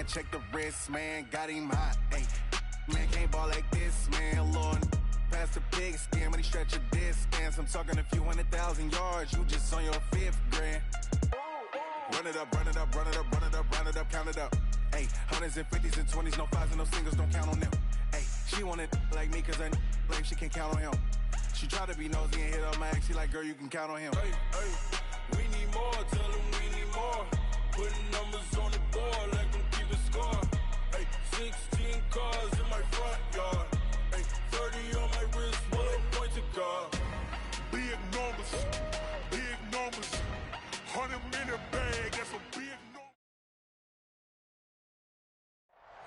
man, check the wrist, man, got him hot. Hey, man, can't ball like this, man, Lord. Past the pig skin when he stretch a distance. I'm talking a few 100,000 yards, you just on your 5th grand. Run it up, run it up, run it up, run it up, run it up, count it up. Hey, hundreds and 50s and 20s, no 5s and no singles, don't count on them. Hey, she want it like me, cause I blame she can't count on him. She try to be nosy and hit up my ex, she like, girl, you can count on him. Hey, hey, we need more, tell them we need more. Putting numbers on the board, like them keep a score. Hey, 16 cars in my front yard. Hey, 30 on my wrist, one point to God. Big numbers, 100 minute bag, that's a big number.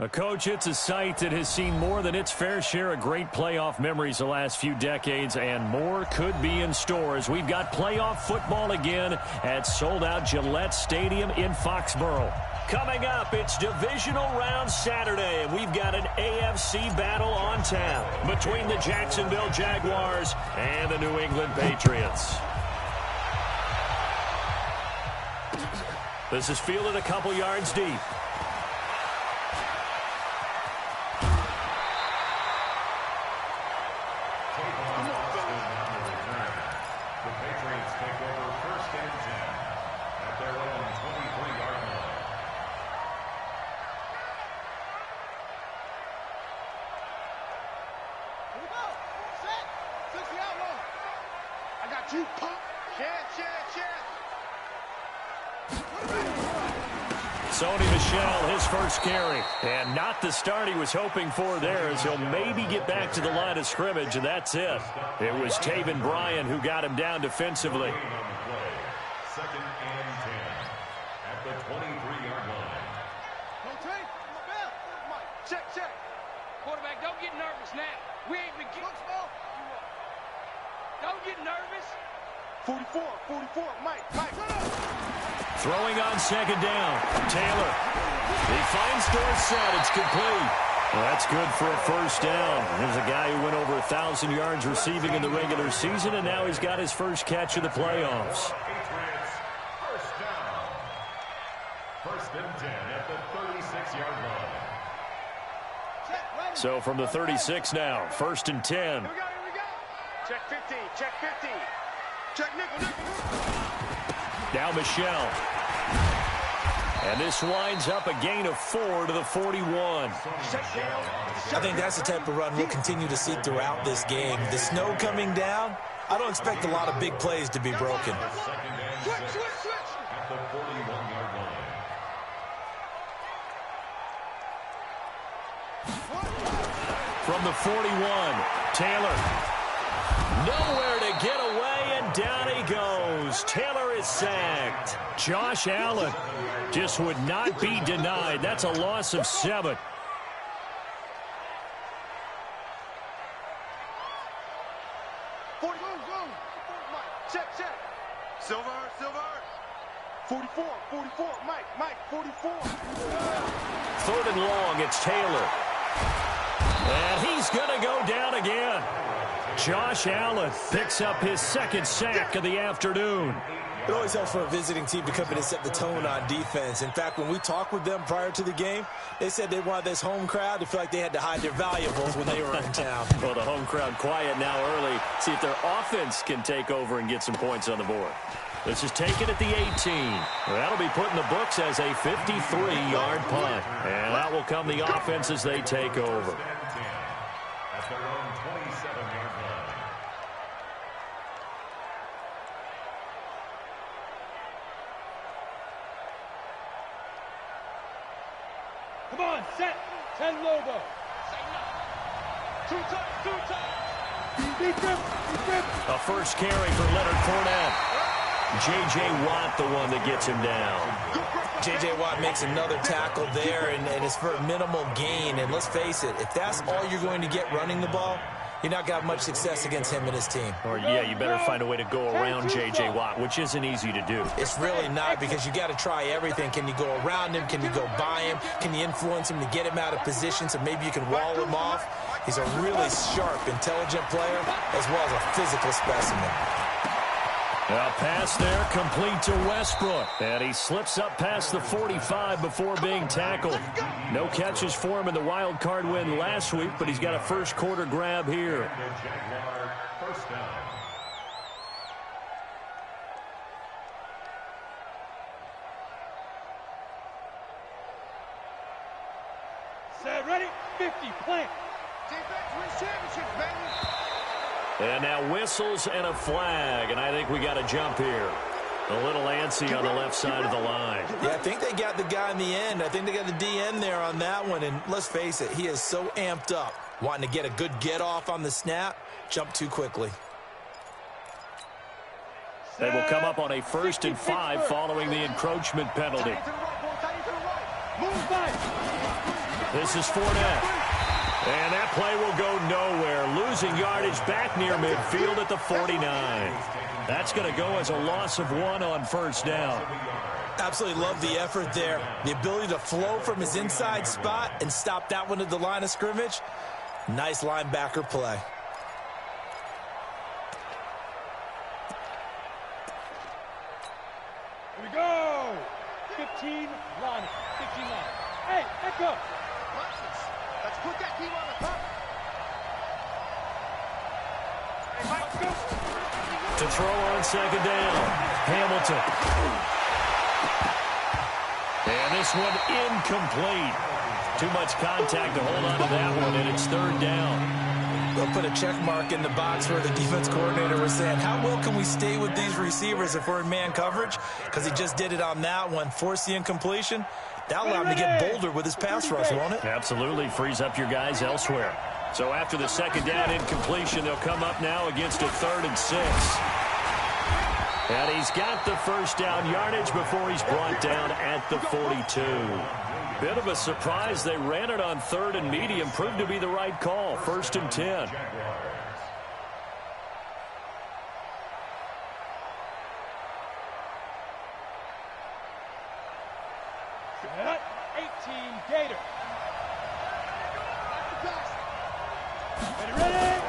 A coach, it's a site that has seen more than its fair share of great playoff memories the last few decades, and more could be in store as we've got playoff football again at sold-out Gillette Stadium in Foxborough. Coming up, it's divisional round Saturday, and we've got an AFC battle on tap between the Jacksonville Jaguars and the New England Patriots. This is fielded a couple yards deep. Sony Michel, his first carry, and not the start he was hoping for there, as he'll maybe get back to the line of scrimmage, and that's it. It was Taven Bryan who got him down defensively. 2nd and 10 at the 23-yard line. Check. Quarterback, don't get nervous now. We ain't been getting small. Don't get nervous. 44, Mike. Throwing on 2nd down. Taylor. He finds Dorsett. It's complete. Well, that's good for a first down. There's a guy who went over 1,000 yards receiving in the regular season, and now he's got his first catch of the playoffs. Patriots, first down. 1st and 10 at the 36-yard line. So from the 36 now, 1st and 10. Here we go. Check 50. Check nickel. Now Michel. And this winds up a gain of 4 to the 41. I think that's the type of run we'll continue to see throughout this game. The snow coming down, I don't expect a lot of big plays to be broken. Switch. At the 41-yard line. From the 41, Taylor. Nowhere to get away, and down he goes. Taylor is sacked. Josh Allen just would not be denied. That's a loss of 7. Check. Silver. 44, Mike, 44. 3rd and long, it's Taylor. And he's going to go down again. Josh Allen picks up his 2nd sack of the afternoon. It always helps for a visiting team to come in and set the tone on defense. In fact, when we talked with them prior to the game, they said they wanted this home crowd to feel like they had to hide their valuables when they were in town. Well, the home crowd quiet now early. See if their offense can take over and get some points on the board. This is taken at the 18. That'll be put in the books as a 53-yard punt. And that will come the offense as they take over. At their own 27-yard line. Come on, set. 10 Lobo. Two times. Deep grip. A first carry for Leonard Fournette. J.J. Watt, the one that gets him down. J.J. Watt makes another tackle there, and it's for a minimal gain. And let's face it, if that's all you're going to get running the ball, you're not got much success against him and his team. Or, yeah, you better find a way to go around J.J. Watt, which isn't easy to do. It's really not, because you got to try everything. Can you go around him? Can you go by him? Can you influence him to get him out of position so maybe you can wall him off? He's a really sharp, intelligent player, as well as a physical specimen. A pass there complete to Westbrook. And he slips up past the 45 before being tackled. No catches for him in the wild card win last week, but he's got a first quarter grab here. First down. Set, ready, 50, plant. Defense wins championships, baby. And now whistles and a flag, and I think we got a jump here. A little antsy on the left side of the line. Yeah, I think they got the guy in the end. I think they got the DN there on that one, and let's face it, he is so amped up, wanting to get a good get-off on the snap, jump too quickly. They will come up on a 1st and 5 following the encroachment penalty. This is Fournette. And that play will go nowhere. Losing yardage back near midfield at the 49. That's going to go as a loss of 1 on first down. Absolutely love the effort there. The ability to flow from his inside spot and stop that one at the line of scrimmage. Nice linebacker play. Here we go. 15 line. 15 line. Hey, back up. Let's put that team on the top. Hey, Mike, go. To throw on second down, Hamilton. And this one incomplete. Too much contact to hold on to that one, and it's 3rd down. They'll put a check mark in the box where the defense coordinator was saying, how well can we stay with these receivers if we're in man coverage? Because he just did it on that one, force the incompletion. That'll allow him to get bolder with his pass rush, won't it? Absolutely. Frees up your guys elsewhere. So after the second down incompletion, they'll come up now against a 3rd and 6. And he's got the first down yardage before he's brought down at the 42. Bit of a surprise. They ran it on 3rd and medium. Proved to be the right call. 1st and 10. Set, 18, Gator. Ready?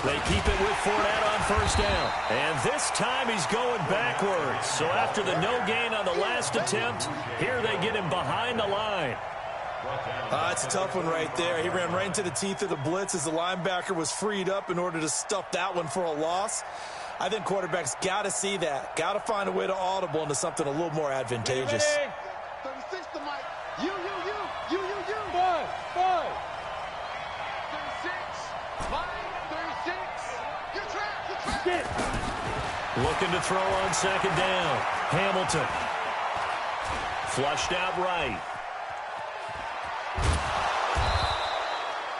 They keep it with Fournette on first down. And this time he's going backwards. So after the no gain on the last attempt, here they get him behind the line. It's a tough one right there. He ran right into the teeth of the blitz as the linebacker was freed up in order to stuff that one for a loss. I think quarterbacks got to see that. Got to find a way to audible into something a little more advantageous. 36 to Mike. You. 5. 36. 36. You're trapped. Get it. Looking to throw on second down. Hamilton. Flushed out right.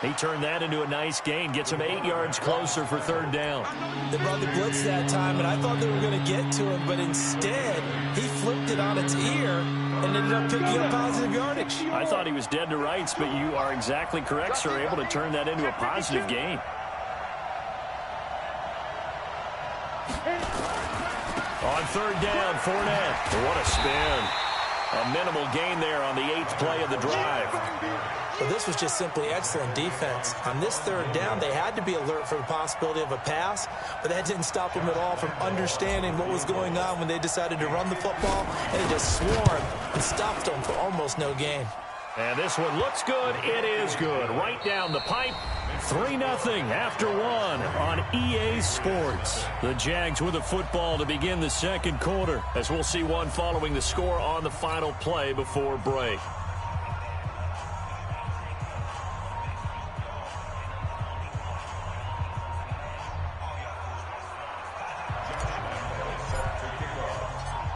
He turned that into a nice gain. Gets him 8 yards closer for 3rd down. They brought the blitz that time, and I thought they were going to get to him, but instead, he flipped it on its ear and ended up picking up positive yardage. I thought he was dead to rights, but you are exactly correct, sir. Able to turn that into a positive gain. On 3rd down, Fournette. What a spin. A minimal gain there on the 8th play of the drive. But this was just simply excellent defense. On this 3rd down, they had to be alert for the possibility of a pass, but that didn't stop them at all from understanding what was going on when they decided to run the football, and they just swarmed and stopped them for almost no gain. And this one looks good. It is good. Right down the pipe. 3-0 after 1 on EA Sports. The Jags with a football to begin the second quarter, as we'll see one following the score on the final play before break.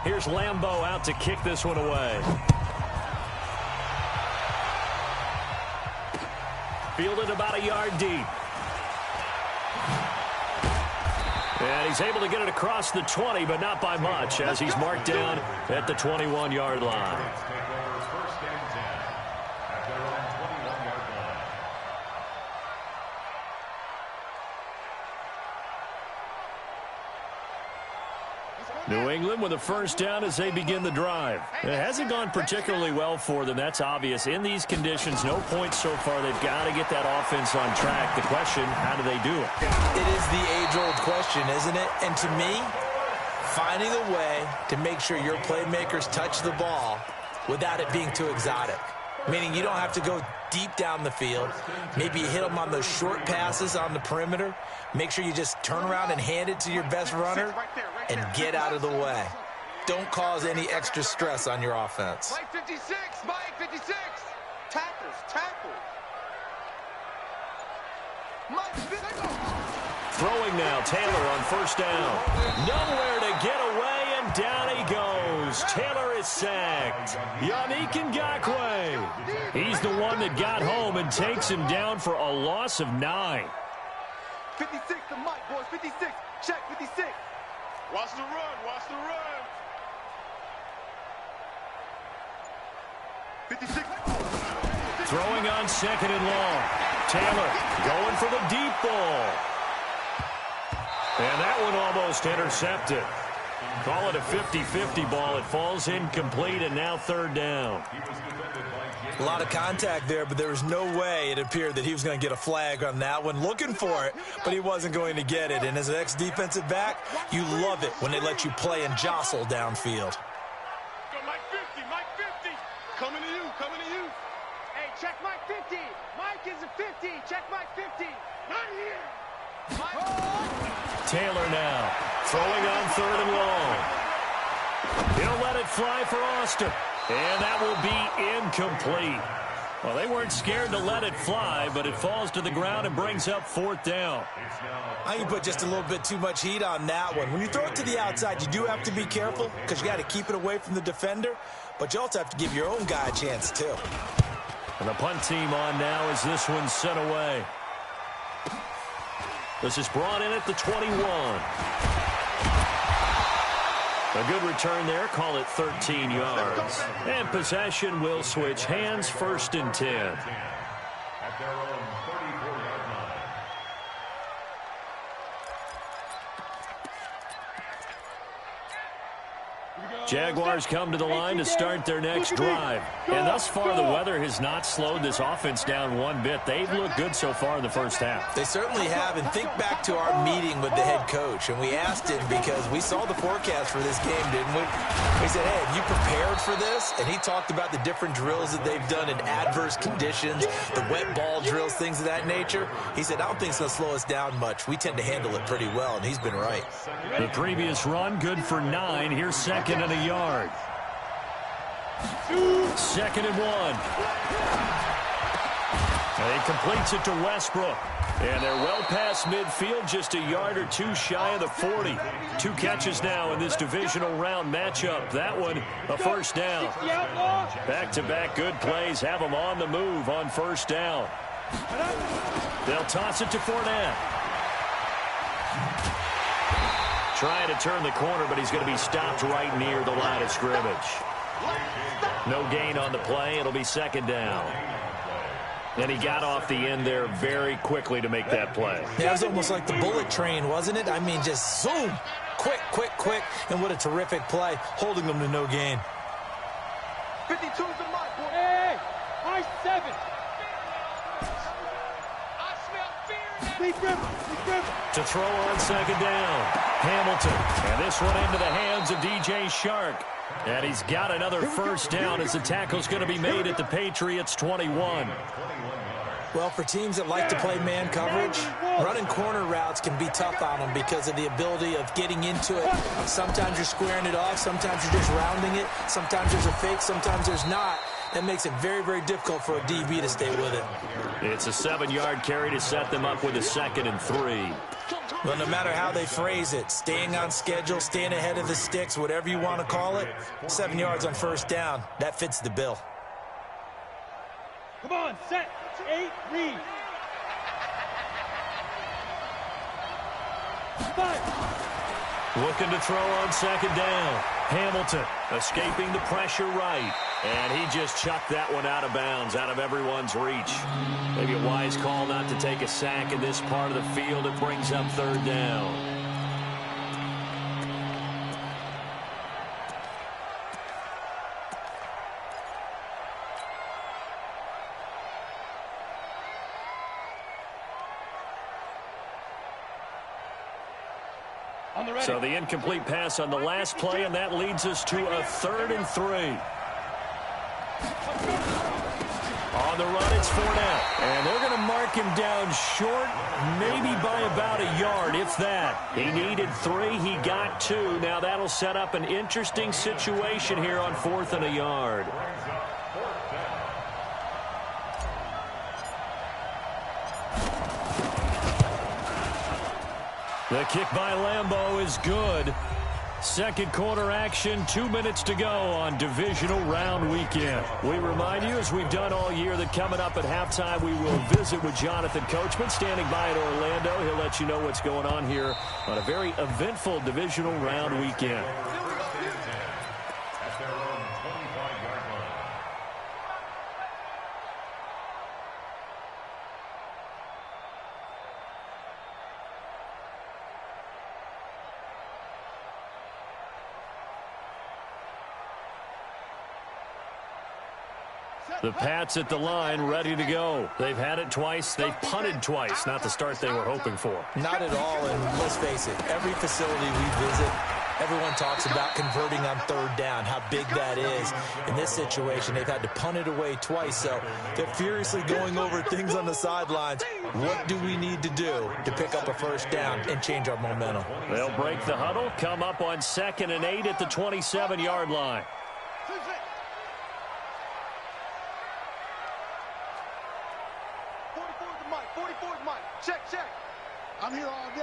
Here's Lambeau out to kick this one away. Fielded about a yard deep. And he's able to get it across the 20, but not by much, as he's marked down at the 21-yard line. New England with a first down as they begin the drive. It hasn't gone particularly well for them. That's obvious. In these conditions, no points so far. They've got to get that offense on track. The question, how do they do it? It is the age-old question, isn't it? And to me, finding a way to make sure your playmakers touch the ball without it being too exotic. Meaning you don't have to go deep down the field. Maybe you hit them on those short passes on the perimeter. Make sure you just turn around and hand it to your best runner and get out of the way. Don't cause any extra stress on your offense. Mike 56, Mike 56. Tackles, tackles. Mike 56. Throwing now, Taylor on first down. Nowhere to get away, and down he goes. Taylor is sacked. Yannick Ngakoue. He's the one that got home and takes him down for a loss of 9. 56 to Mike, boys. 56. Check 56. Watch the run. Watch the run. 56. Throwing on second and long. Taylor going for the deep ball. And that one almost intercepted. Call it a 50-50 ball. It falls incomplete, and now third down. A lot of contact there, but there was no way it appeared that he was going to get a flag on that one. Looking for it, but he wasn't going to get it. And as an ex-defensive back, you love it when they let you play and jostle downfield. Go Mike 50. Mike 50. Coming to you. Coming to you. Hey, check Mike 50. Mike is a 50. Check Mike 50. Not here. Taylor now throwing on third and long. He'll let it fly for Austin. And that will be incomplete. Well, they weren't scared to let it fly, but it falls to the ground and brings up fourth down. I think you put just a little bit too much heat on that one. When you throw it to the outside, you do have to be careful because you got to keep it away from the defender, but you also have to give your own guy a chance too. And the punt team on now as this one's sent away. This is brought in at the 21. A good return there. Call it 13 yards. And possession will switch hands, first and 10. At their own 34-yard line. Jaguars come to the line to start their next drive. And thus far, the weather has not slowed this offense down one bit. They've looked good so far in the first half. They certainly have, and think back to our meeting with the head coach, and we asked him because we saw the forecast for this game, didn't we? We said, hey, have you prepared for this? And he talked about the different drills that they've done in adverse conditions, the wet ball drills, things of that nature. He said, I don't think it's going to slow us down much. We tend to handle it pretty well, and he's been right. The previous run, good for 9. Here's second and a yard. Second and 1. And he completes it to Westbrook. And they're well past midfield, just a yard or two shy of the 40. 2 catches now in this divisional round matchup. That one, a first down. Back-to-back good plays have them on the move on first down. They'll toss it to Fournette. Trying to turn the corner, but he's going to be stopped right near the line of scrimmage. No gain on the play. It'll be second down. And he got off the end there very quickly to make that play. Yeah, it was almost like the bullet train, wasn't it? I mean, just zoom. Quick, quick, quick. And what a terrific play, holding them to no gain. 52's the mark, boy. Hey, high 7. I smell fear in that. To throw on second down, Hamilton. And this one into the hands of DJ Shark. And he's got another first down as the tackle's going to be made at the Patriots' 21. Well, for teams that like to play man coverage, running corner routes can be tough on them because of the ability of getting into it. Sometimes you're squaring it off. Sometimes you're just rounding it. Sometimes there's a fake. Sometimes there's not. That makes it very, very difficult for a DB to stay with it. It's a 7-yard carry to set them up with a second and 3. Well, no matter how they phrase it, staying on schedule, staying ahead of the sticks, whatever you want to call it, 7 yards on first down, that fits the bill. Come on, set, 8, read. 5. Looking to throw on second down. Hamilton escaping the pressure right. And he just chucked that one out of bounds, out of everyone's reach. Maybe a wise call not to take a sack in this part of the field. It brings up third down. So the incomplete pass on the last play, and that leads us to a 3rd and 3. On the run, it's Fournette. And they're going to mark him down short, maybe by about a yard, if that. He needed 3. He got 2. Now that'll set up an interesting situation here on 4th and a yard. The kick by Lambeau is good. Second quarter action, 2 minutes to go on divisional round weekend. We remind you, as we've done all year, that coming up at halftime, we will visit with Jonathan Coachman standing by in Orlando. He'll let you know what's going on here on a very eventful divisional round weekend. The Pats at the line, ready to go. They've had it twice. They've punted twice. Not the start they were hoping for. Not at all, and let's face it, every facility we visit, everyone talks about converting on 3rd down, how big that is. In this situation, they've had to punt it away twice, so they're furiously going over things on the sidelines. What do we need to do to pick up a 1st down and change our momentum? They'll break the huddle, come up on 2nd and 8 at the 27-yard line. 44's Mike. Check. I'm here all day.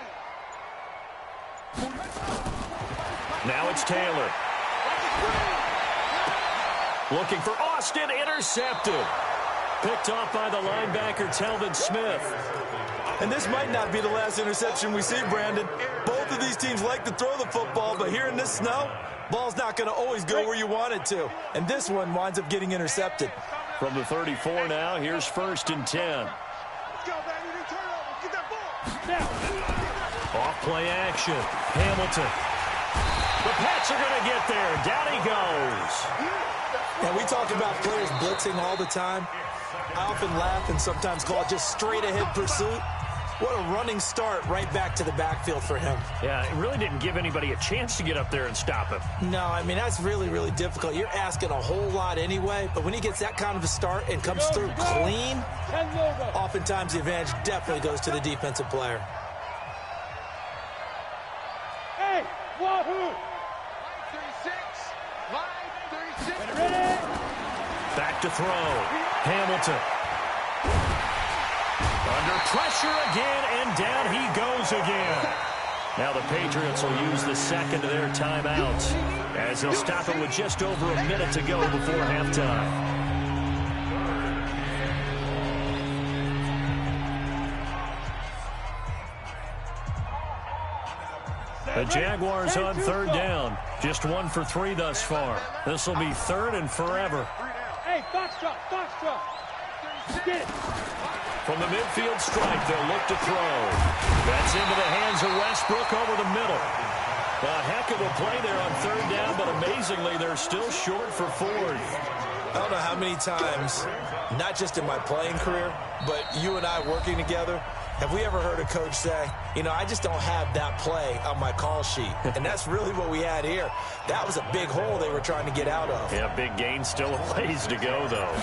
Now it's Taylor. Looking for Austin, intercepted. Picked off by the linebacker, Telvin Smith. And this might not be the last interception we see, Brandon. Both of these teams like to throw the football, but here in this snow, ball's not going to always go where you want it to. And this one winds up getting intercepted. From the 34 now, here's 1st and 10. Off play action. Hamilton. The Pats are going to get there. Down he goes. And we talk about players blitzing all the time. I often laugh and sometimes call it just straight ahead pursuit. What a running start right back to the backfield for him. Yeah, it really didn't give anybody a chance to get up there and stop him. No, I mean, that's really, really difficult. You're asking a whole lot anyway, but when he gets that kind of a start and comes through clean, oftentimes the advantage definitely goes to the defensive player. Hey, Wahoo! 36. Back to throw. Hamilton. Under pressure again, and down he goes again. Now the Patriots will use the second of their timeouts as they'll stop it with just over a minute to go before halftime. The Jaguars on 3rd down. Just 1 for 3 thus far. This will be 3rd and forever. Hey, foxtrot. Get it. From the midfield stripe, they'll look to throw. That's into the hands of Westbrook over the middle. A heck of a play there on 3rd down, but amazingly, they're still short for 4th. I don't know how many times, not just in my playing career, but you and I working together, have we ever heard a coach say, you know, I just don't have that play on my call sheet. And that's really what we had here. That was a big hole they were trying to get out of. Yeah, big gain, still a ways to go, though.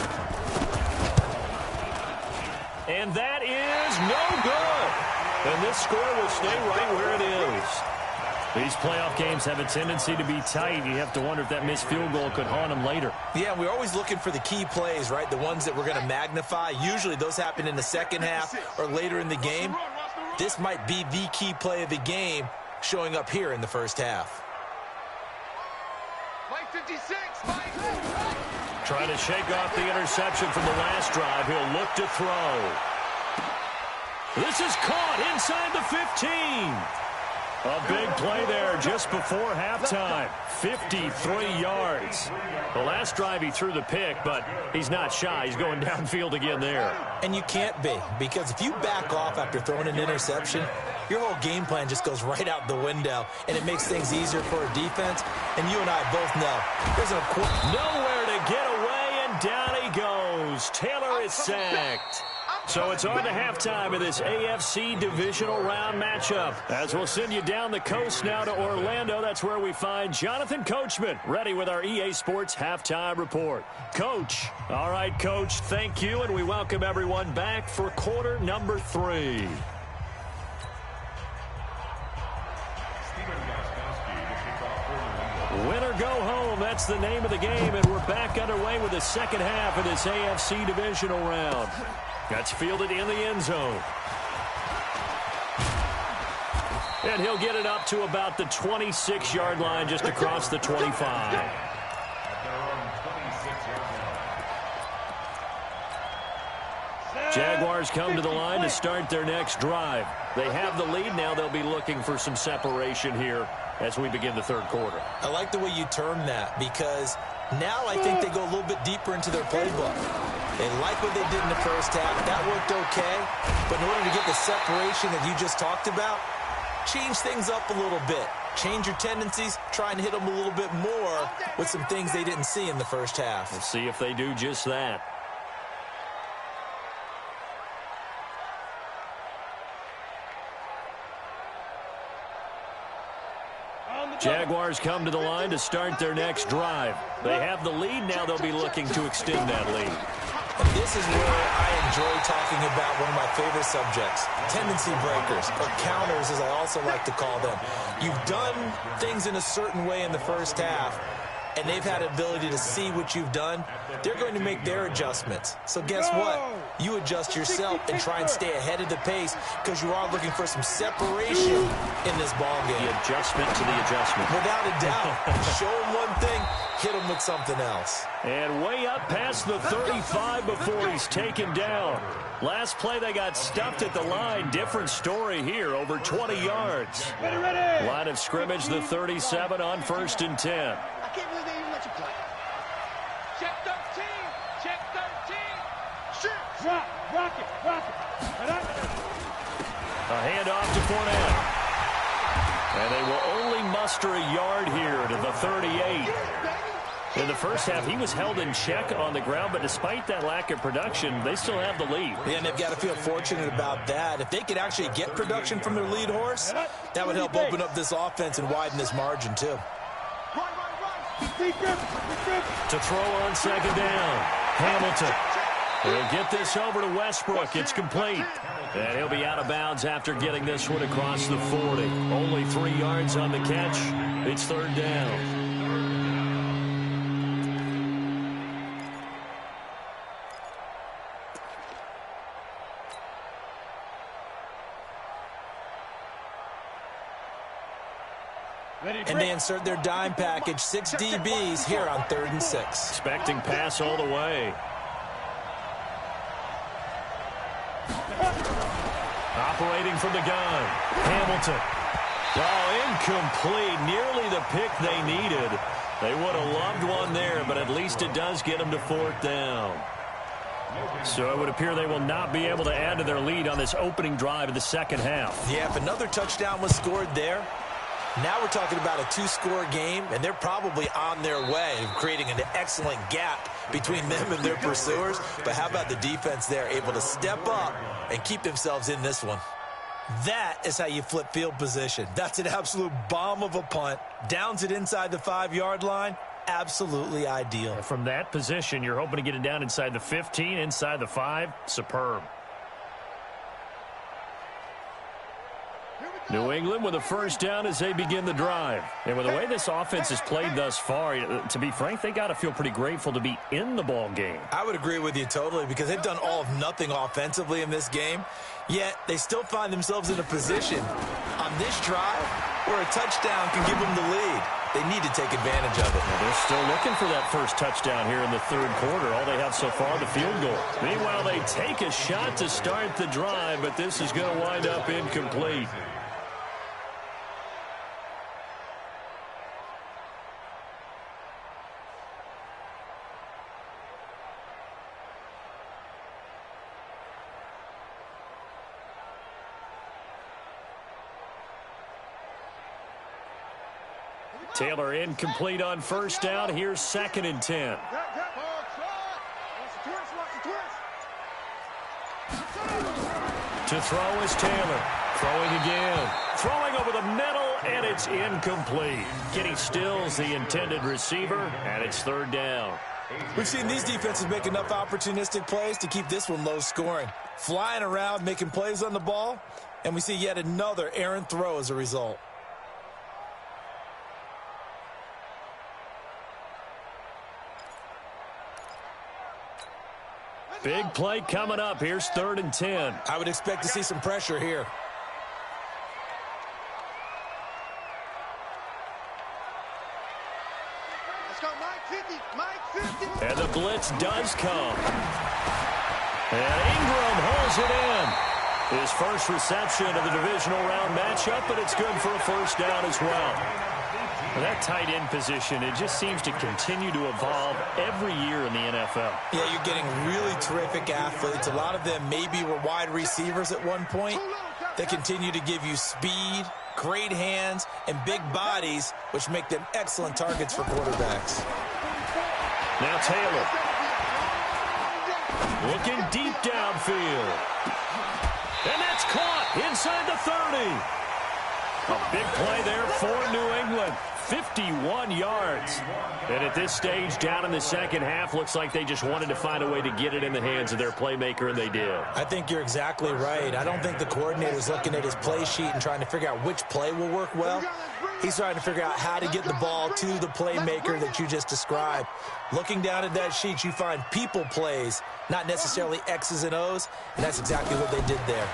And that is no good. And this score will stay right where it is. These playoff games have a tendency to be tight. You have to wonder if that missed field goal could haunt them later. Yeah, we're always looking for the key plays, right? The ones that we're going to magnify. Usually those happen in the second half or later in the game. This might be the key play of the game showing up here in the first half. Mike 56, Mike. Trying to shake off the interception from the last drive. He'll look to throw. This is caught inside the 15. A big play there just before halftime. 53 yards. The last drive he threw the pick, but he's not shy. He's going downfield again there. And you can't be, because if you back off after throwing an interception, your whole game plan just goes right out the window, and it makes things easier for a defense. And you and I both know there's nowhere to get away, and down he goes. Taylor is sacked. So it's on to halftime of this AFC divisional round matchup. As we'll send you down the coast now to Orlando, that's where we find Jonathan Coachman, ready with our EA Sports halftime report. Coach. All right, Coach, thank you, and we welcome everyone back for quarter number 3. Winner go home, that's the name of the game, and we're back underway with the second half of this AFC divisional round. That's fielded in the end zone. And he'll get it up to about the 26-yard line, just across the 25. Jaguars come to the line to start their next drive. They have the lead now. They'll be looking for some separation here as we begin the third quarter. I like the way you term that, because now I think they go a little bit deeper into their playbook. They like what they did in the first half. That worked okay. But in order to get the separation that you just talked about, change things up a little bit. Change your tendencies. Try and hit them a little bit more with some things they didn't see in the first half. We'll see if they do just that. Jaguars come to the line to start their next drive. They have the lead. Now they'll be looking to extend that lead. And this is where I enjoy talking about one of my favorite subjects, tendency breakers, or counters as I also like to call them. You've done things in a certain way in the first half, and they've had the ability to see what you've done. They're going to make their adjustments. So guess what? You adjust yourself and try and stay ahead of the pace, because you are looking for some separation in this ball game. The adjustment to the adjustment. Without a doubt. Show them one thing, hit them with something else. And way up past the 35 before he's taken down. Last play they got stuffed at the line. Different story here, over 20 yards. Line of scrimmage, the 37 on 1st and 10. I can't believe they even let you play. Check 13. Check 13. Shoot. Drop. Rock it. A handoff to Fournette. And they will only muster a yard here to the 38. In the first half, he was held in check on the ground, but despite that lack of production, they still have the lead. Yeah, and they've got to feel fortunate about that. If they could actually get production from their lead horse, that would help open up this offense and widen this margin, too. To throw on second down, Hamilton. He'll get this over to Westbrook. It's complete. And he'll be out of bounds after getting this one across the 40. Only 3 yards on the catch. It's third down. And they insert their dime package, 6 DBs here on 3rd and 6. Expecting pass all the way. Operating from the gun. Hamilton. Oh, incomplete. Nearly the pick they needed. They would have loved one there, but at least it does get them to 4th down. So it would appear they will not be able to add to their lead on this opening drive of the second half. Yeah, if another touchdown was scored there, now we're talking about a 2-score game, and they're probably on their way of creating an excellent gap between them and their pursuers. But how about the defense there, able to step up and keep themselves in this one? That is how you flip field position. That's an absolute bomb of a punt. Downs it inside the 5-yard line. Absolutely ideal. From that position, you're hoping to get it down inside the 15, inside the 5. Superb. New England with a first down as they begin the drive. And with the way this offense has played thus far, to be frank, they got to feel pretty grateful to be in the ball game. I would agree with you totally, because they've done all of nothing offensively in this game, yet they still find themselves in a position on this drive where a touchdown can give them the lead. They need to take advantage of it. Well, they're still looking for that first touchdown here in the third quarter. All they have so far, the field goal. Meanwhile, they take a shot to start the drive, but this is going to wind up incomplete. Taylor incomplete on first down. Here's 2nd and 10. To throw is Taylor. Throwing again. Throwing over the middle, and it's incomplete. Kenny Stills, the intended receiver, and it's third down. We've seen these defenses make enough opportunistic plays to keep this one low scoring. Flying around, making plays on the ball, and we see yet another errant throw as a result. Big play coming up. Here's 3rd and 10. I would expect to see some pressure here. Let's go, Mike 50. And the blitz does come. And Ingram holds it in. His first reception of the divisional round matchup, but it's good for a first down as well. That tight end position, it just seems to continue to evolve every year in the NFL. Yeah, you're getting really terrific athletes. A lot of them maybe were wide receivers at one point. They continue to give you speed, great hands, and big bodies, which make them excellent targets for quarterbacks. Now Taylor. Looking deep downfield. And that's caught inside the 30. A big play there for New England. 51 yards. And at this stage, down in the second half, looks like they just wanted to find a way to get it in the hands of their playmaker, and they did. I think you're exactly right. I don't think the coordinator's looking at his play sheet and trying to figure out which play will work well. He's trying to figure out how to get the ball to the playmaker that you just described. Looking down at that sheet, you find people plays, not necessarily X's and O's, and that's exactly what they did there.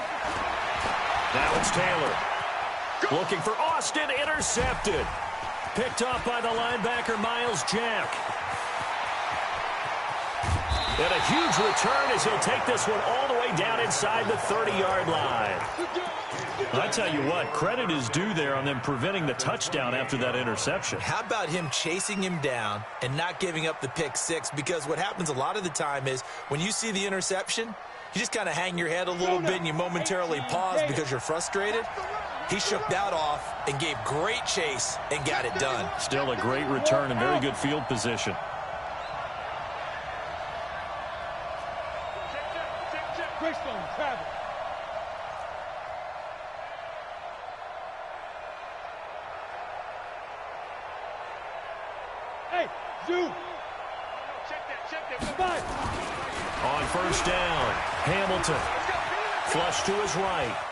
Now it's Taylor. Looking for Austin, intercepted. Picked off by the linebacker, Miles Jack. And a huge return as he'll take this one all the way down inside the 30-yard line. I tell you what, credit is due there on them preventing the touchdown after that interception. How about him chasing him down and not giving up the pick six? Because what happens a lot of the time is when you see the interception, you just kind of hang your head a little bit and you momentarily pause because you're frustrated. He shook that off and gave great chase and got it done. Still a great return and very good field position. Greystone, travel. Hey, Zoo. Check that. Bye. On first down, Hamilton. Flush to his right.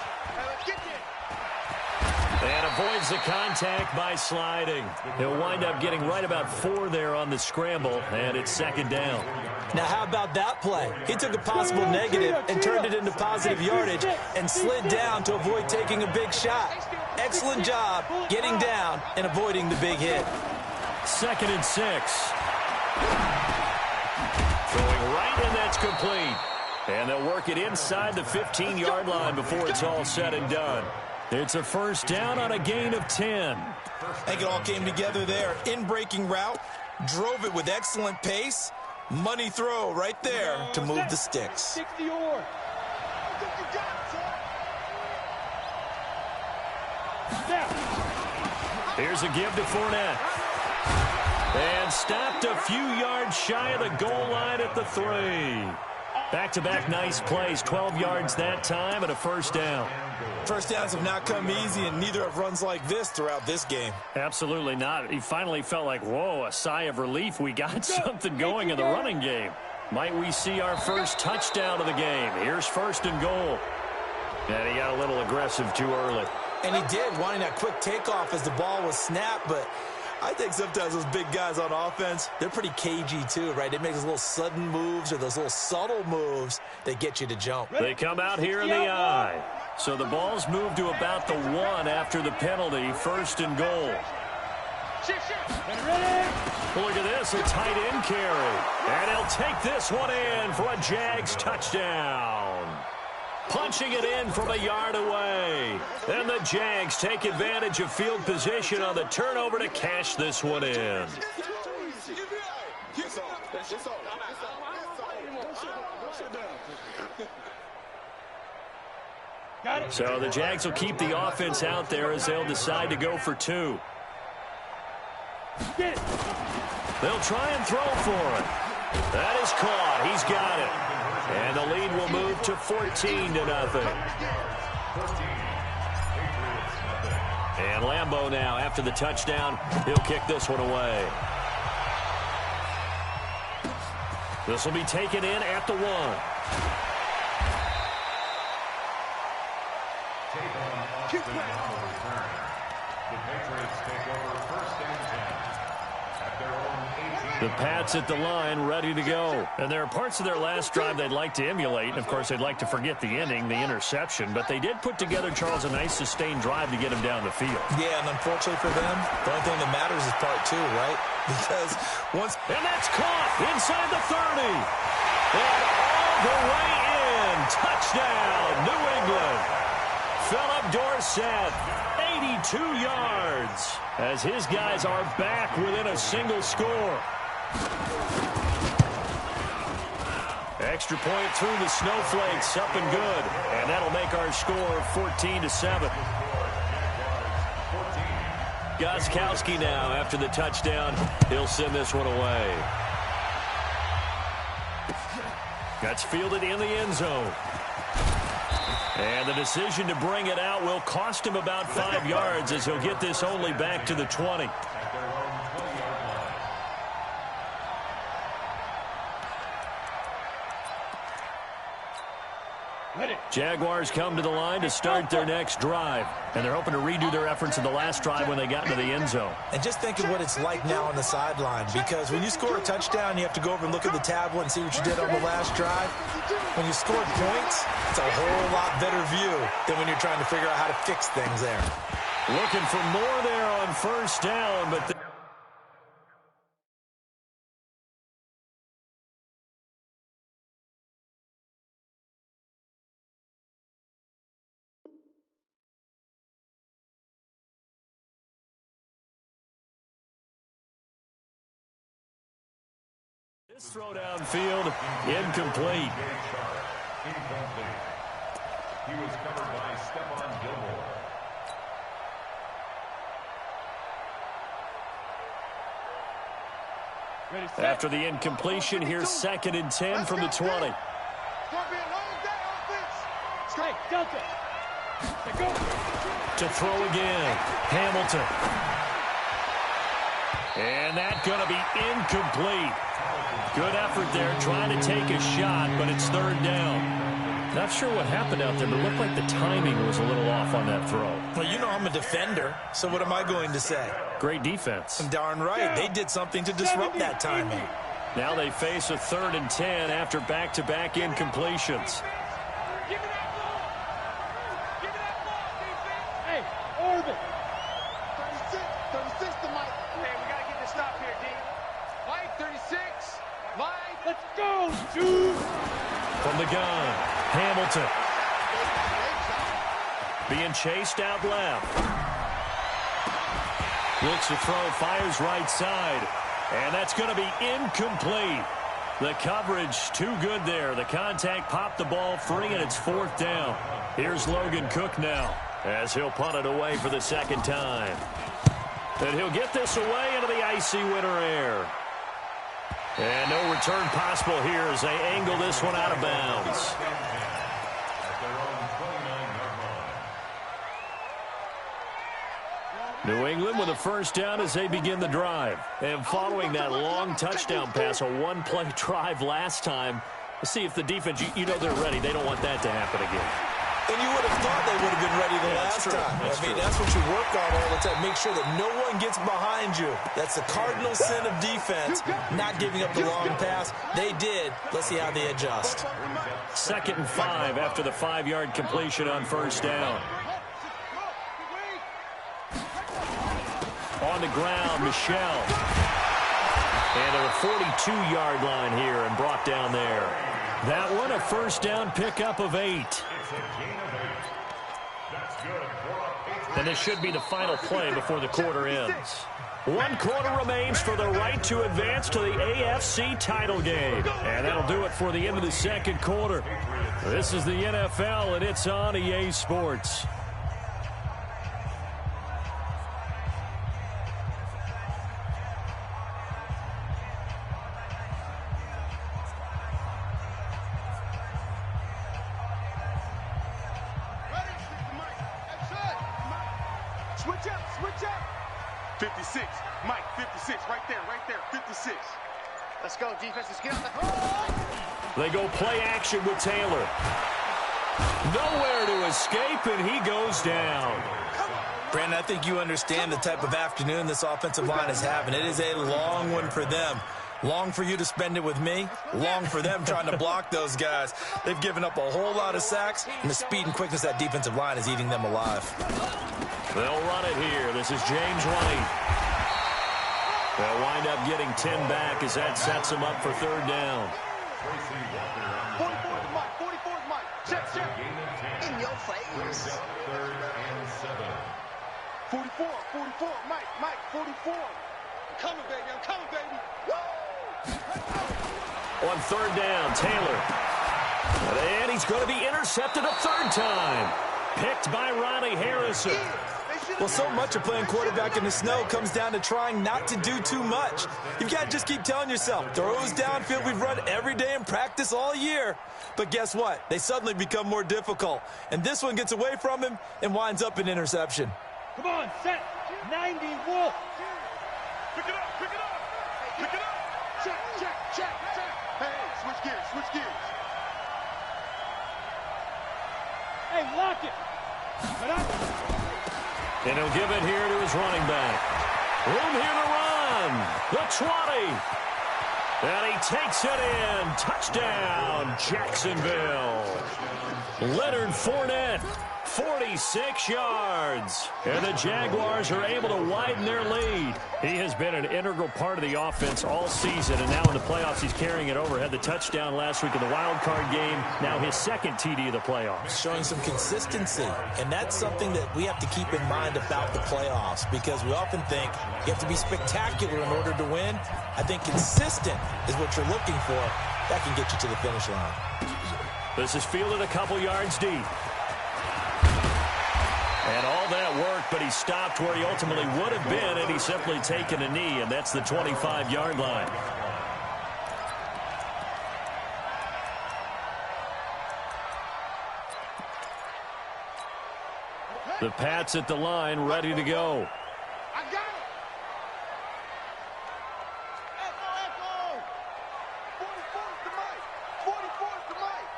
And avoids the contact by sliding. He'll wind up getting right about 4 there on the scramble, and it's second down. Now, how about that play? He took a possible negative and turned it into positive yardage and slid down to avoid taking a big shot. Excellent job getting down and avoiding the big hit. 2nd and 6. Throwing right, and that's complete. And they'll work it inside the 15-yard line before it's all said and done. It's a first down on a gain of 10. I think it all came together there. In-breaking route, drove it with excellent pace. Money throw right there to move the sticks. 60 yard. Here's a give to Fournette. And stopped a few yards shy of the goal line at the 3. Back-to-back nice plays, 12 yards that time and a first down. First downs have not come easy, and neither have runs like this throughout this game. Absolutely not. He finally felt like, whoa, a sigh of relief. We got something going in the running game. Might we see our first touchdown of the game? Here's 1st and goal. And he got a little aggressive too early. And he did, wanting that quick takeoff as the ball was snapped, but I think sometimes those big guys on offense, they're pretty cagey too, right? They make those little sudden moves or those little subtle moves that get you to jump. They come out here in the I. So the ball's moved to about the 1 after the penalty, 1st and goal. Look at this, a tight end carry. And he'll take this one in for a Jags touchdown. Punching it in from a yard away. And the Jags take advantage of field position on the turnover to cash this one in. So the Jags will keep the offense out there as they'll decide to go for 2. They'll try and throw for it. That is caught. He's got it. And the lead will move to 14-0. And Lambeau now, after the touchdown, he'll kick this one away. This will be taken in at the 1. The Patriots take over 1st and 10 at their own 18. The Pats at the line, ready to go. And there are parts of their last drive they'd like to emulate. And, of course, they'd like to forget the ending, the interception. But they did put together, Charles, a nice sustained drive to get him down the field. Yeah, and unfortunately for them, the only thing that matters is part 2, right? Because once... And that's caught inside the 30. And all the way in. Touchdown, New England. Philip Dorsett, 82 yards, as his guys are back within a single score. Extra point through the snowflakes, up and good. And that'll make our score 14-7. Gostkowski now, after the touchdown, he'll send this one away. That's fielded in the end zone. And the decision to bring it out will cost him about 5 yards, as he'll get this only back to the 20. Jaguars come to the line to start their next drive. And they're hoping to redo their efforts in the last drive when they got into the end zone. And just think of what it's like now on the sideline, because when you score a touchdown, you have to go over and look at the tablet and see what you did on the last drive. When you scored points, it's a whole lot better view than when you're trying to figure out how to fix things there. Looking for more there on 1st down, but... This throw downfield, incomplete. He was covered by Stephon Gilmore. After the incompletion, here's 2nd and 10 from the 20. To throw again, Hamilton. And that's going to be incomplete. Good effort there, trying to take a shot, but it's 3rd down. Not sure what happened out there, but it looked like the timing was a little off on that throw. Well, you know I'm a defender, so what am I going to say? Great defense. Darn right. They did something to disrupt that timing. Now they face a 3rd and 10 after back-to-back incompletions. Give me that ball! Give me that ball, defense! Hey, Orbit! 36 to Mike. Hey, we got to get this stop here, D. Mike, 36. Mike, let's go, dude! From the gun, Hamilton. Being chased out left. Looks to throw, fires right side. And that's going to be incomplete. The coverage too good there. The contact popped the ball free, and it's 4th down. Here's Logan Cook now, as he'll punt it away for the 2nd time. And he'll get this away into the icy winter air. And no return possible here as they angle this one out of bounds. New England with a 1st down as they begin the drive. And following that long touchdown pass, a one-play drive last time, let's see if the defense, you know they're ready. They don't want that to happen again. And you would have thought they would have been ready the last time. That's what you work on all the time. Make sure that no one gets behind you. That's the cardinal sin of defense, not giving up the long pass. They did. Let's see how they adjust. 2nd and 5 after the 5-yard completion on 1st down. On the ground, Michel. And at a 42-yard line here and brought down there. That one, a 1st down pickup of 8. And this should be the final play before the quarter ends. 1 quarter remains for the right to advance to the AFC title game. And that'll do it for the end of the 2nd quarter. This is the NFL, and it's on EA Sports. Switch up, switch up. 56. Mike, 56. Right there, 56. Let's go, defense. Let's get on the... They go play action with Taylor. Nowhere to escape, and he goes down. Brandon, I think you understand the type of afternoon this offensive line is having. It is a long one for them. Long for you to spend it with me. Long for them trying to block those guys. They've given up a whole lot of sacks, and the speed and quickness of that defensive line is eating them alive. They'll run it here. This is James White. They'll wind up getting 10 back as that sets them up for third down. 44 to Mike. 44 to Mike. Check. In your face. Third and 7. 44. Mike. 44. I'm coming, baby. Woo! On third down, Taylor. And he's going to be intercepted a third time. Picked by Ronnie Harrison. Well, so much of playing quarterback in the snow comes down to trying not to do too much. You've got to just keep telling yourself, throws downfield we've run every day in practice all year. But guess what? They suddenly become more difficult. And this one gets away from him and winds up an interception. Come on, set. 90, Wolf. Pick it up. Check. Hey, switch gears. Hey, lock it. Get up. And he'll give it here to his running back. Room here to run. The 20. And he takes it in. Touchdown, Jacksonville. Leonard Fournette, 46 yards. And the Jaguars are able to widen their lead. He has been an integral part of the offense all season, and now in the playoffs he's carrying it over. Had the touchdown last week in the wild card game. Now his second TD of the playoffs. Showing some consistency, and that's something that we have to keep in mind about the playoffs, because we often think you have to be spectacular in order to win. I think consistent is what you're looking for. That can get you to the finish line. This is fielded a couple yards deep. And all that work, but he stopped where he ultimately would have been, and he's simply taken a knee, and that's the 25-yard line. The Pats at the line, ready to go. I got it. Echo. 44 to Mike.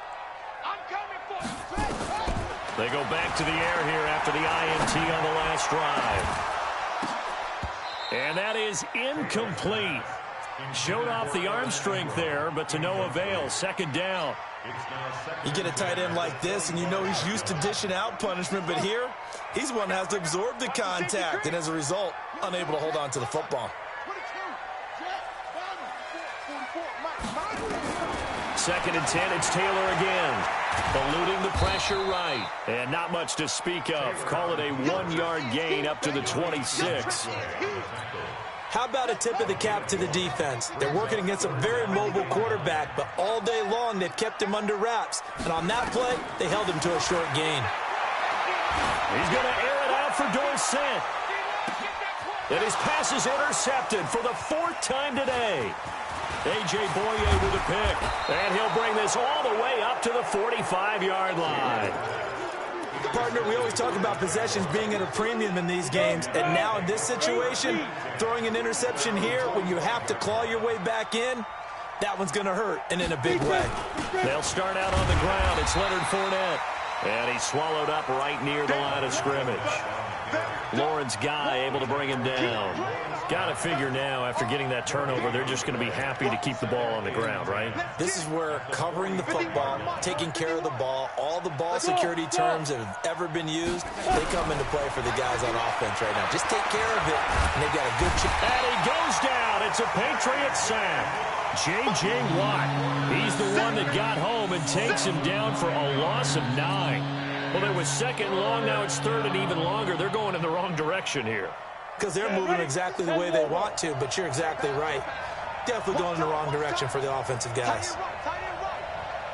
I'm coming for you. They go back to the air here after the INT on the last drive. And that is incomplete. Showed off the arm strength there, but to no avail. Second down. You get a tight end like this, and you know he's used to dishing out punishment, but here, he's the one that has to absorb the contact, and as a result, unable to hold on to the football. Second and 10, it's Taylor again. Eluding the pressure right. And not much to speak of. Call it a 1-yard gain up to the 26. How about a tip of the cap to the defense? They're working against a very mobile quarterback, but all day long they've kept him under wraps. And on that play, they held him to a short gain. He's going to air it out for Dorsett. And his pass is intercepted for the 4th time today. A.J. Boye with a pick. And he'll bring this all the way up to the 45-yard line. Partner, we always talk about possessions being at a premium in these games. And now in this situation, throwing an interception here when you have to claw your way back in, that one's going to hurt, and in a big way. They'll start out on the ground. It's Leonard Fournette. And he's swallowed up right near the line of scrimmage. Lawrence Guy able to bring him down. Got to figure now, after getting that turnover, they're just going to be happy to keep the ball on the ground, right? This is where covering the football, taking care of the ball, all the ball security terms that have ever been used, they come into play for the guys on offense right now. Just take care of it, and they've got a good chance. And he goes down. It's a Patriot sack. J.J. Watt, he's the one that got home and takes him down for a loss of 9. Well, there was second and long. Now it's third and even longer. They're going in the wrong direction here. Because they're moving exactly the way they want to, but you're exactly right. Definitely going in the wrong direction for the offensive guys.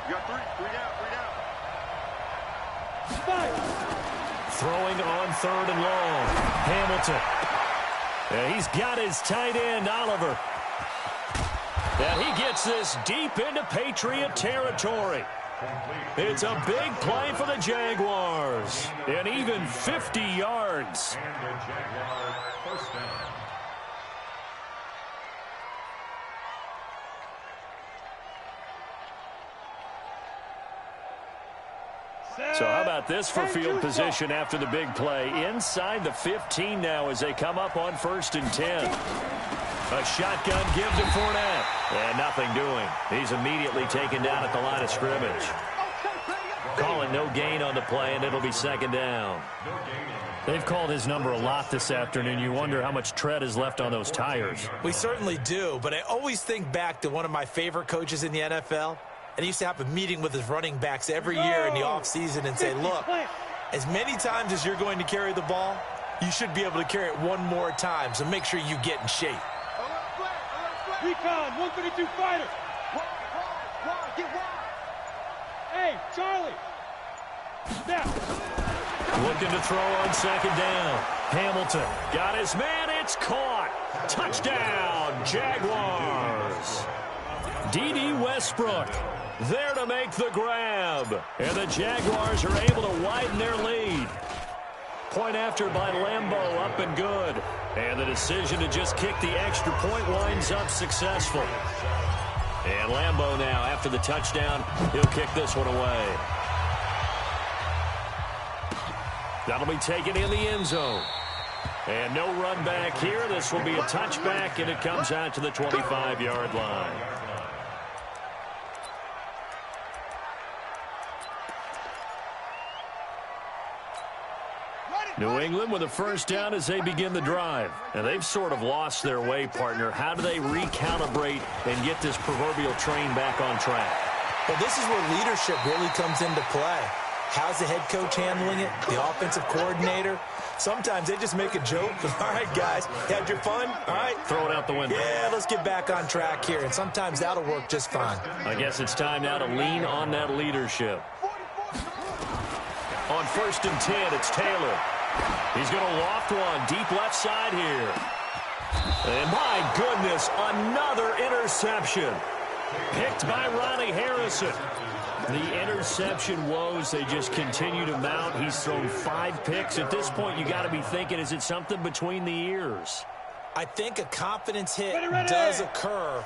You got three down. Throwing on third and long. Hamilton. And he's got his tight end, Oliver. And he gets this deep into Patriot territory. It's a big play for the Jaguars. And even 50 yards. And the Jaguar first down. So how about this for field position after the big play? Inside the 15 now as they come up on 1st and 10. A shotgun give to Fournette. And nothing doing. He's immediately taken down at the line of scrimmage. Calling no gain on the play, and it'll be 2nd down. They've called his number a lot this afternoon. You wonder how much tread is left on those tires. We certainly do, but I always think back to one of my favorite coaches in the NFL. And he used to have a meeting with his running backs every year in the offseason and say, look, as many times as you're going to carry the ball, you should be able to carry it one more time, so make sure you get in shape. Recon, 132 fighter. Get wide. Hey, Charlie. Snap. Looking to throw on 2nd down. Hamilton got his man. It's caught. Touchdown, Jaguars. D.D. Westbrook there to make the grab. And the Jaguars are able to widen their lead. Point after by Lambeau, up and good. And the decision to just kick the extra point winds up successful. And Lambeau now, after the touchdown, he'll kick this one away. That'll be taken in the end zone. And no run back here. This will be a touchback, and it comes out to the 25-yard line. New England with a 1st down as they begin the drive. And they've sort of lost their way, partner. How do they recalibrate and get this proverbial train back on track? Well, this is where leadership really comes into play. How's the head coach handling it? The offensive coordinator? Sometimes they just make a joke. All right, guys, had your fun? All right. Throw it out the window. Yeah, let's get back on track here. And sometimes that'll work just fine. I guess it's time now to lean on that leadership. On 1st and 10, it's Taylor. He's going to loft one deep left side here. And my goodness, another interception. Picked by Ronnie Harrison. The interception woes, they just continue to mount. He's thrown 5 picks. At this point, you got to be thinking, is it something between the ears? I think a confidence hit does occur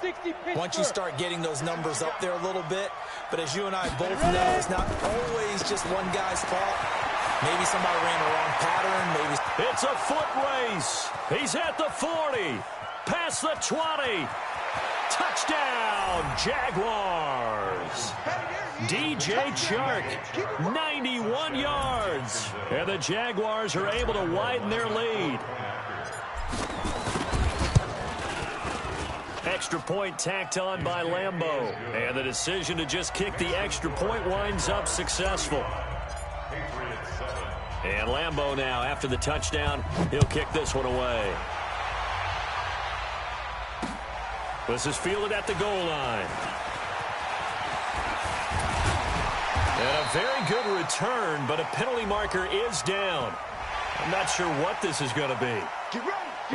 once you start getting those numbers up there a little bit. But as you and I both know, it's not always just one guy's fault. Maybe somebody ran the wrong pattern. Maybe it's a foot race. He's at the 40. Past the 20. Touchdown, Jaguars. DJ Chark, 91 yards. And the Jaguars are able to widen their lead. Extra point tacked on by Lambeau. And the decision to just kick the extra point winds up successful. And Lambeau now, after the touchdown, he'll kick this one away. This is fielded at the goal line. And a very good return, but a penalty marker is down. I'm not sure what this is going to be.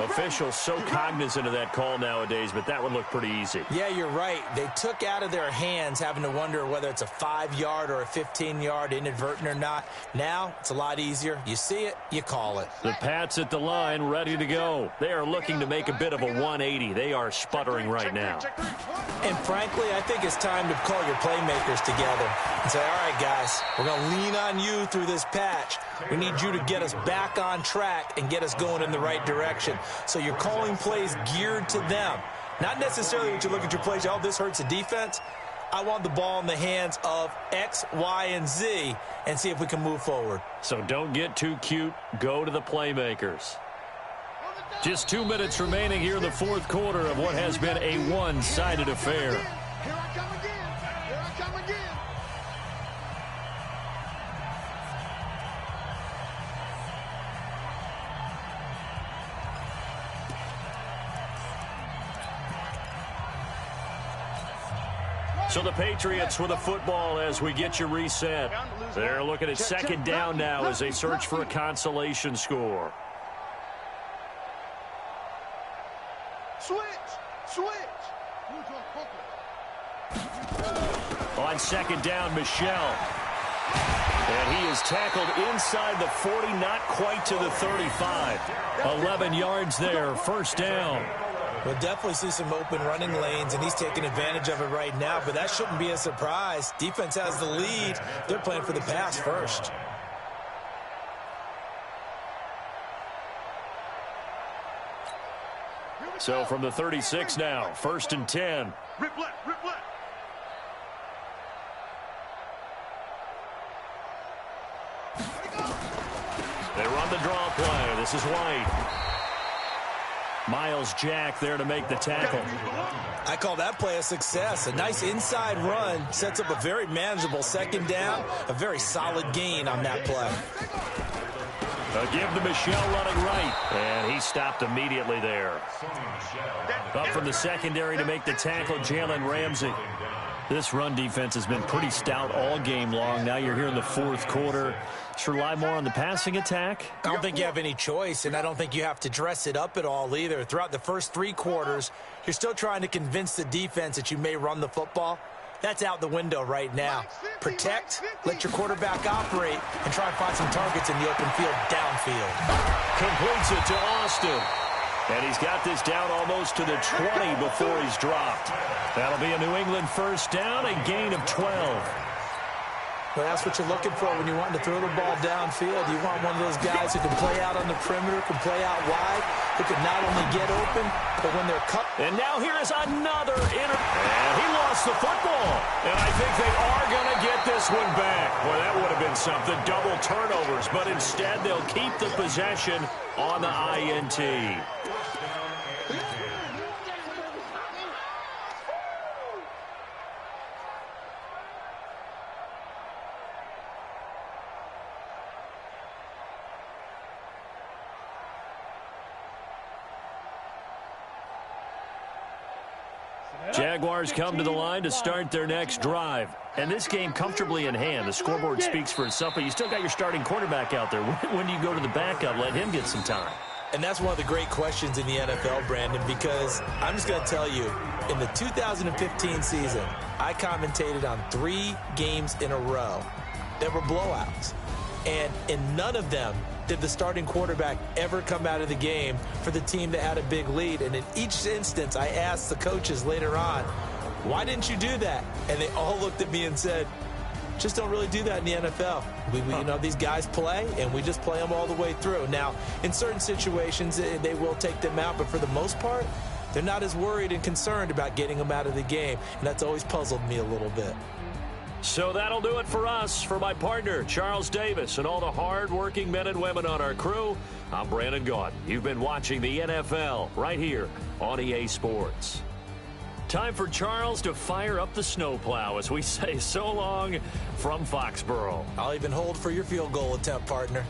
Officials so cognizant of that call nowadays, but that would look pretty easy. Yeah, you're right. They took out of their hands having to wonder whether it's a 5-yard or a 15-yard inadvertent or not. Now, it's a lot easier. You see it, you call it. The Pats at the line, ready to go. They are looking to make a bit of a 180. They are sputtering right now. And frankly, I think it's time to call your playmakers together and say, all right, guys, we're going to lean on you through this patch. We need you to get us back on track and get us going in the right direction. So you're calling plays geared to them. Not necessarily when you look at your plays, oh, this hurts the defense. I want the ball in the hands of X, Y, and Z and see if we can move forward. So don't get too cute. Go to the playmakers. Just 2 minutes remaining here in the 4th quarter of what has been a one-sided affair. Here I come again. Here I come again. So the Patriots with a football as we get you reset. They're looking at 2nd down now as they search for a consolation score. Switch. On second down, Michel. And he is tackled inside the 40, not quite to the 35. 11 yards there, first down. We'll definitely see some open running lanes, and he's taking advantage of it right now, but that shouldn't be a surprise. Defense has the lead. They're playing for the pass first. So from the 36 now, first and 10. Rip left, rip left. They run the draw play. This is White. Miles Jack there to make the tackle. I call that play a success. A nice inside run sets up a very manageable second down. A very solid gain on that play. Give to Michel running right. And he stopped immediately there. Up from the secondary to make the tackle, Jalen Ramsey. This run defense has been pretty stout all game long. Now you're here in the fourth quarter. Should rely more on the passing attack? I don't think you have any choice, and I don't think you have to dress it up at all either. Throughout the first three quarters, you're still trying to convince the defense that you may run the football. That's out the window right now. Protect, let your quarterback operate, and try and find some targets in the open field downfield. Completes it to Austin. And he's got this down almost to the 20 before he's dropped. That'll be a New England first down, a gain of 12. Well, that's what you're looking for when you want to throw the ball downfield. You want one of those guys who can play out on the perimeter, can play out wide, who can not only get open, but when they're cut. And now here is another And he lost the football. And I think they are going to get this one back. Well, that would have been something, double turnovers. But instead, they'll keep the possession on the INT. Jaguars come to the line to start their next drive. And this game comfortably in hand. The scoreboard speaks for itself, but you still got your starting quarterback out there. When do you go to the backup, let him get some time? And that's one of the great questions in the NFL, Brandon, because I'm just going to tell you, in the 2015 season, I commentated on 3 games in a row that were blowouts. And in none of them did the starting quarterback ever come out of the game for the team that had a big lead. And in each instance, I asked the coaches later on, why didn't you do that? And they all looked at me and said, just don't really do that in the NFL. You know, these guys play, and we just play them all the way through. Now, in certain situations, they will take them out, but for the most part, they're not as worried and concerned about getting them out of the game. And that's always puzzled me a little bit. So that'll do it for us. For my partner, Charles Davis, and all the hard-working men and women on our crew, I'm Brandon Gaudin. You've been watching the NFL right here on EA Sports. Time for Charles to fire up the snowplow as we say so long from Foxborough. I'll even hold for your field goal attempt, partner.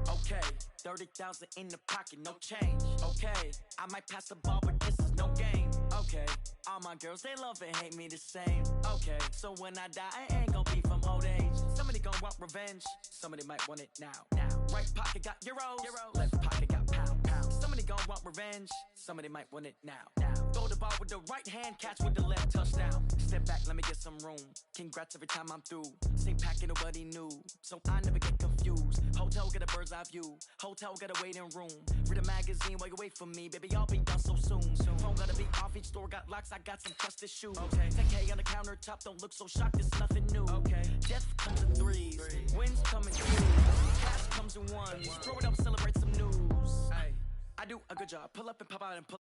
Okay, 30,000 in the pocket, no change. Okay, I might pass the ball, but this is no game. Okay, all my girls, they love and hate me the same. Okay, so when I die, I ain't gonna be from old age. Somebody gonna want revenge, somebody might want it now. Right pocket got euros, left pocket got pounds. Somebody gonna want revenge, somebody might want it now. Throw the ball with the right hand, catch with the left, touchdown. Step back, let me get some room. Congrats every time I'm through. Same packet, nobody knew, so I never get confused. Hotel get a bird's eye view. Hotel got a waiting room. Read a magazine while you wait for me. Baby, I'll be done so soon. Phone gotta be off. Each store got locks. I got some trusted shoes. Okay. 10K on the countertop. Don't look so shocked. It's nothing new. Okay. Death comes in threes. Wins come in twos. Cash comes in ones. Throw it up, celebrate some news. Ay. I do a good job. Pull up and pop out and pull.